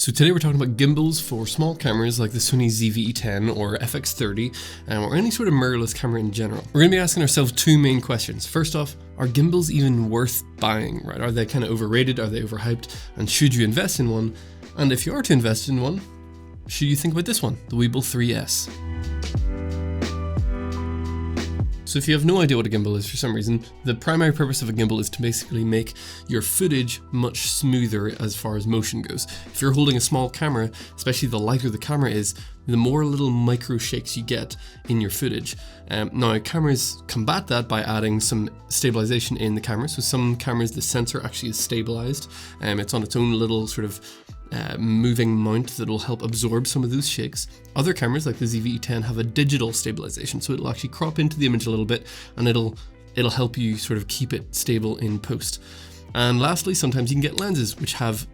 So today we're talking about gimbals for small cameras like the Sony ZV-E10 or FX30 or any sort of mirrorless camera in general. We're going to be asking ourselves two main questions. First off, are gimbals even worth buying, right? Are they kind of overrated? Are they overhyped? And should you invest in one? And if you are to invest in one, should you think about this one, the Weebill 3S? So if you have no idea what a gimbal is for some reason, the primary purpose of a gimbal is to basically make your footage much smoother as far as motion goes. If you're holding a small camera, especially the lighter the camera is, the more little micro shakes you get in your footage. Now cameras combat that by adding some stabilization in the camera. So some cameras, the sensor actually is stabilized. It's on its own little sort of moving mount that will help absorb some of those shakes. Other cameras like the ZV-E10 have a digital stabilization, so it'll actually crop into the image a little bit and it'll help you sort of keep it stable in post. And lastly, sometimes you can get lenses which have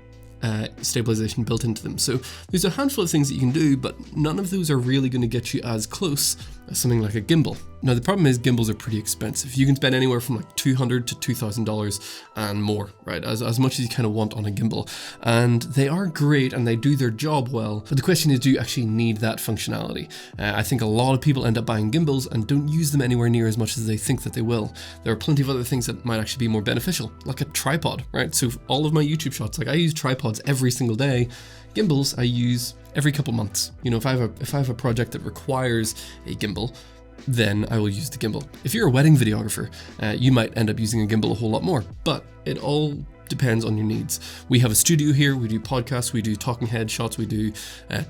stabilization built into them. So there's a handful of things that you can do, but none of those are really going to get you as close as something like a gimbal. Now the problem is gimbals are pretty expensive. You can spend anywhere from like $200 to $2,000 and more, right? As much as you kind of want on a gimbal. And they are great and they do their job well, but the question is, do you actually need that functionality? I think a lot of people end up buying gimbals and don't use them anywhere near as much as they think that they will. There are plenty of other things that might actually be more beneficial, like a tripod, right? So all of my YouTube shots, like I use tripods every single day. Gimbals I use every couple months. You know, if I have a project that requires a gimbal, then I will use the gimbal. If you're a wedding videographer, you might end up using a gimbal a whole lot more, but it all depends on your needs. We have a studio here, we do podcasts, we do talking head shots, we do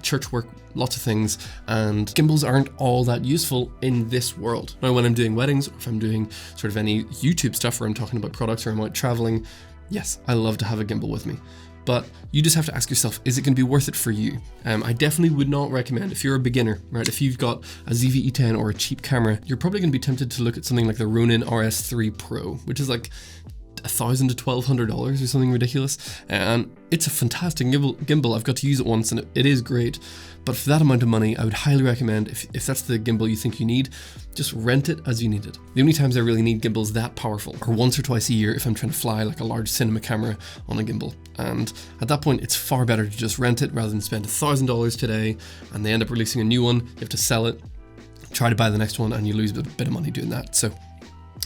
church work, lots of things, and gimbals aren't all that useful in this world. Now when I'm doing weddings, or if I'm doing sort of any YouTube stuff where I'm talking about products or I'm out traveling, yes, I love to have a gimbal with me. But you just have to ask yourself, is it going to be worth it for you? I definitely would not recommend, if you're a beginner, right? If you've got a ZV-E10 or a cheap camera, you're probably going to be tempted to look at something like the Ronin RS3 Pro, which is like $1,000 to $1,200 or something ridiculous. And it's a fantastic gimbal. I've got to use it once and it is great. But for that amount of money, I would highly recommend, if that's the gimbal you think you need, just rent it as you need it. The only times I really need gimbals that powerful are once or twice a year if I'm trying to fly like a large cinema camera on a gimbal. And at that point, it's far better to just rent it rather than spend $1,000 today and they end up releasing a new one. You have to sell it, try to buy the next one, and you lose a bit of money doing that. So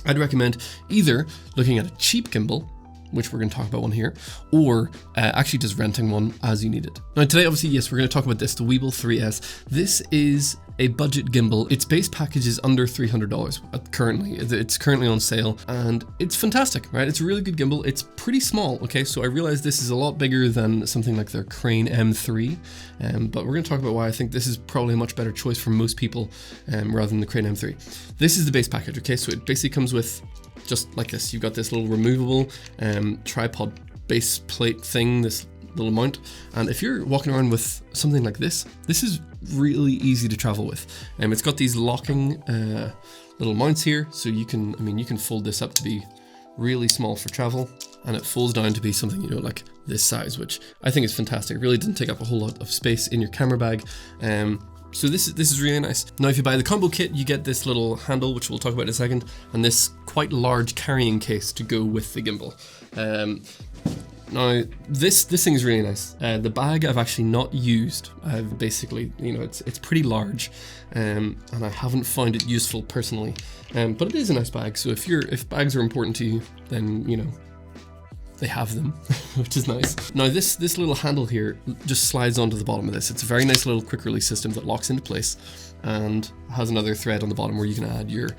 I'd recommend either looking at a cheap gimbal, which we're going to talk about one here, or actually just renting one as you need it. Now today, obviously, yes, we're going to talk about this, the Weebill 3S. This is a budget gimbal. Its base package is under $300 currently. It's currently on sale and it's fantastic, right? It's a really good gimbal. It's pretty small, okay? So I realize this is a lot bigger than something like their Crane M3, but we're going to talk about why I think this is probably a much better choice for most people rather than the Crane M3. This is the base package, okay? So it basically comes with just like this. You've got this little removable tripod base plate thing, this little mount, and if you're walking around with something like this is really easy to travel with. It's got these locking little mounts here, so you can fold this up to be really small for travel, and it folds down to be something, you know, like this size, which I think is fantastic. It really doesn't take up a whole lot of space in your camera bag. So this is really nice. Now if you buy the combo kit, you get this little handle, which we'll talk about in a second, and this quite large carrying case to go with the gimbal. Now this thing is really nice. The bag I've actually not used. I've basically, you know, it's pretty large, and I haven't found it useful personally. But it is a nice bag. So if bags are important to you, then you know, they have them, which is nice. Now this little handle here just slides onto the bottom of this. It's a very nice little quick release system that locks into place and has another thread on the bottom where you can add your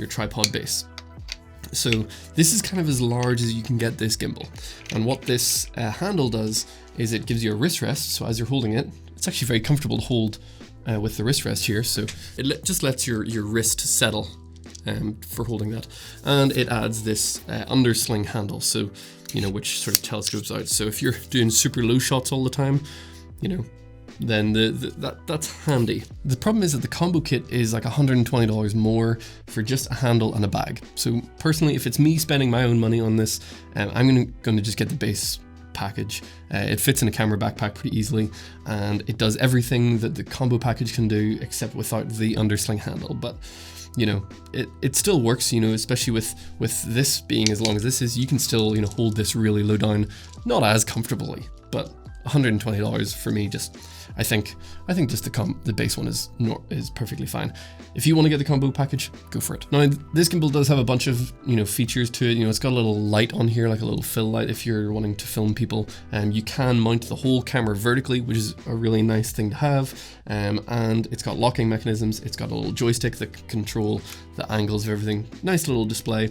tripod base. So this is kind of as large as you can get this gimbal. And what this handle does is it gives you a wrist rest. So as you're holding it, it's actually very comfortable to hold with the wrist rest here. So it just lets your wrist settle for holding that. And it adds this undersling handle, so you know, which sort of telescopes out. So if you're doing super low shots all the time, you know, then that's handy. The problem is that the combo kit is like $120 more for just a handle and a bag. So personally, if it's me spending my own money on this, I'm going to just get the base package. It fits in a camera backpack pretty easily, and it does everything that the combo package can do except without the undersling handle. But you know, it still works, you know, especially with this being as long as this is, you can still, you know, hold this really low down, not as comfortably, but $120 for me. I think just the base one is perfectly fine. If you want to get the combo package, go for it. Now this gimbal does have a bunch of features to it. It's got a little light on here, like a little fill light if you're wanting to film people. You can mount the whole camera vertically, which is a really nice thing to have. And it's got locking mechanisms. It's got a little joystick that can control the angles of everything. Nice little display.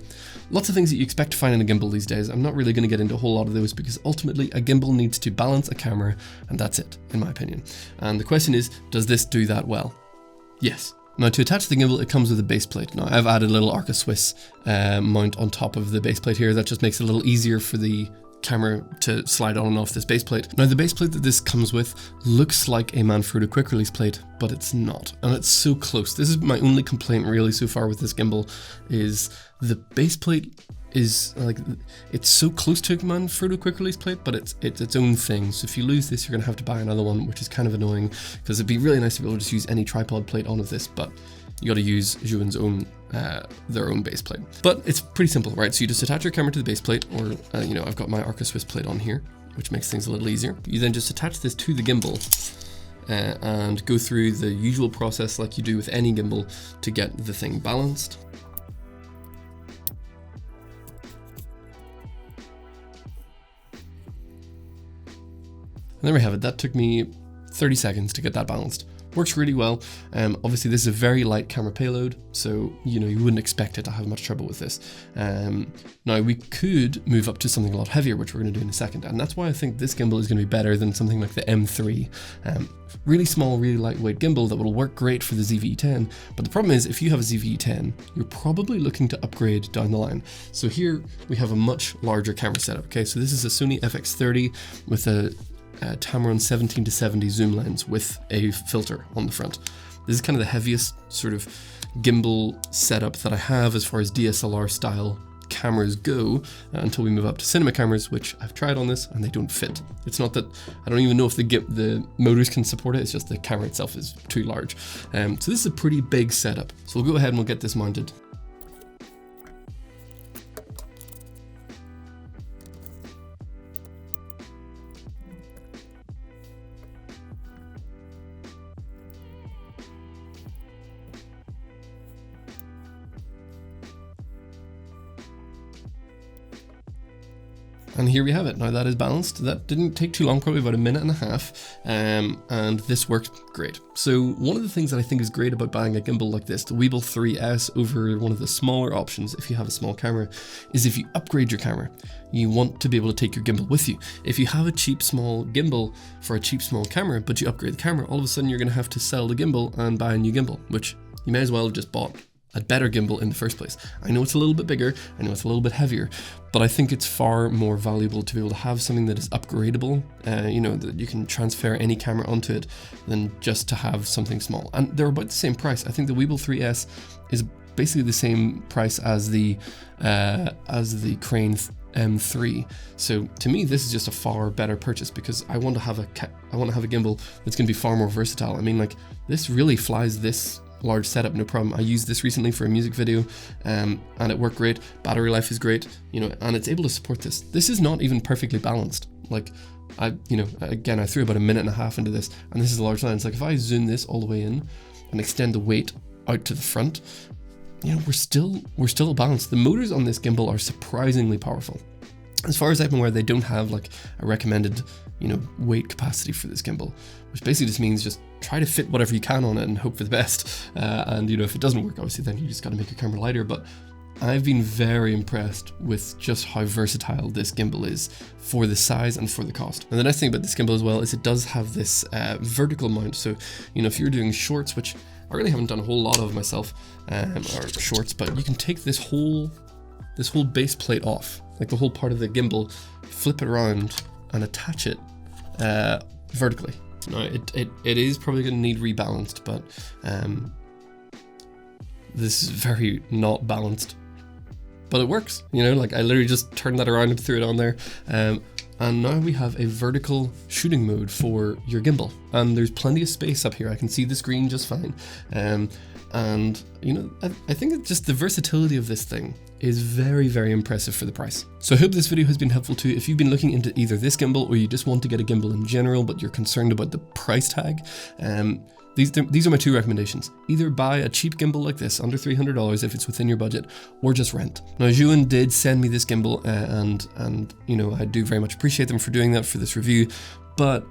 Lots of things that you expect to find in a gimbal these days. I'm not really going to get into a whole lot of those because ultimately a gimbal needs to balance a camera, and that's it, in my opinion. And the question is, does this do that well? Yes. Now to attach the gimbal, it comes with a base plate. Now I've added a little Arca Swiss mount on top of the base plate here. That just makes it a little easier for the camera to slide on and off this base plate. Now the base plate that this comes with looks like a Manfrotto quick release plate, but it's not, and it's so close. This is my only complaint really so far with this gimbal, is the base plate is like, it's so close to a Manfrotto quick release plate, but it's its own thing. So if you lose this, you're gonna have to buy another one, which is kind of annoying because it'd be really nice to be able to just use any tripod plate on of this, but you got to use Zhiyun's own their own base plate. But it's pretty simple, right? So you just attach your camera to the base plate, or I've got my Arca Swiss plate on here, which makes things a little easier. You then just attach this to the gimbal and go through the usual process like you do with any gimbal to get the thing balanced. And there we have it. That took me 30 seconds to get that balanced. Works really well. Obviously this is a very light camera payload, so you wouldn't expect it to have much trouble with this. Now we could move up to something a lot heavier, which we're going to do in a second, and that's why I think this gimbal is going to be better than something like the M3. Really small, really lightweight gimbal that will work great for the ZV-E10, but the problem is if you have a ZV-E10, you're probably looking to upgrade down the line. So here we have a much larger camera setup. Okay, so this is a Sony FX30 with a Tamron 17-70 zoom lens with a filter on the front. This is kind of the heaviest sort of gimbal setup that I have as far as DSLR style cameras go, until we move up to cinema cameras, which I've tried on this and they don't fit. It's not that, I don't even know if the motors can support it, it's just the camera itself is too large. So this is a pretty big setup. So we'll go ahead and we'll get this mounted. And here we have it. Now that is balanced. That didn't take too long, probably about a minute and a half, and this worked great. So one of the things that I think is great about buying a gimbal like this, the Weebill 3S over one of the smaller options if you have a small camera, is if you upgrade your camera, you want to be able to take your gimbal with you. If you have a cheap small gimbal for a cheap small camera, but you upgrade the camera, all of a sudden you're going to have to sell the gimbal and buy a new gimbal, which you may as well have just bought a better gimbal in the first place. I know it's a little bit bigger, I know it's a little bit heavier, but I think it's far more valuable to be able to have something that is upgradable, that you can transfer any camera onto it, than just to have something small. And they're about the same price. I think the Weebill 3S is basically the same price as the Crane M3. So to me, this is just a far better purchase because I want to have a gimbal that's going to be far more versatile. I mean, like, this really flies this large setup, no problem. I used this recently for a music video, and it worked great. Battery life is great, and it's able to support this. This is not even perfectly balanced. Like, again, I threw about a minute and a half into this, and this is a large lens. Like, if I zoom this all the way in and extend the weight out to the front, we're still balanced. The motors on this gimbal are surprisingly powerful. As far as I'm aware, they don't have like a recommended, weight capacity for this gimbal, which basically just means just try to fit whatever you can on it and hope for the best. And if it doesn't work, obviously, then you just got to make your camera lighter. But I've been very impressed with just how versatile this gimbal is for the size and for the cost. And the nice thing about this gimbal as well is it does have this vertical mount. So, if you're doing shorts, which I really haven't done a whole lot of myself, or shorts, but you can take this whole base plate off, like the whole part of the gimbal, flip it around and attach it vertically. Now it is probably going to need rebalanced, but this is very not balanced, but it works. Like, I literally just turned that around and threw it on there, and now we have a vertical shooting mode for your gimbal, and there's plenty of space up here. I can see the screen just fine, and I think it's just the versatility of this thing is very, very impressive for the price. So I hope this video has been helpful too. If you've been looking into either this gimbal or you just want to get a gimbal in general, but you're concerned about the price tag, these are my two recommendations. Either buy a cheap gimbal like this, under $300 if it's within your budget, or just rent. Now, Zhiyun did send me this gimbal, and you know, I do very much appreciate them for doing that for this review, but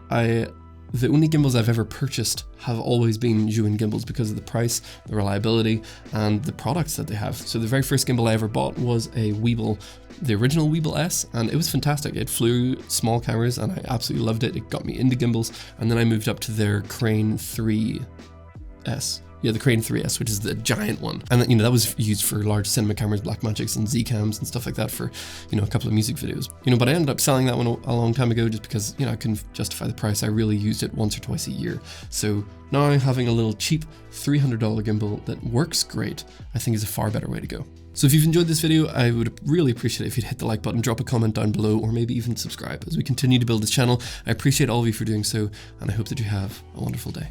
the only gimbals I've ever purchased have always been Zhiyun gimbals because of the price, the reliability, and the products that they have. So the very first gimbal I ever bought was a Weebill, the original Weebill S, and it was fantastic. It flew small cameras and I absolutely loved it. It got me into gimbals, and then I moved up to their Crane 3S. Yeah, the Crane 3S, which is the giant one. And you know, that was used for large cinema cameras, Blackmagics and Z-cams and stuff like that for, you know, a couple of music videos. You know, but I ended up selling that one a long time ago just because, you know, I couldn't justify the price. I really used it once or twice a year. So now having a little cheap $300 gimbal that works great, I think is a far better way to go. So if you've enjoyed this video, I would really appreciate it if you'd hit the like button, drop a comment down below, or maybe even subscribe as we continue to build this channel. I appreciate all of you for doing so, and I hope that you have a wonderful day.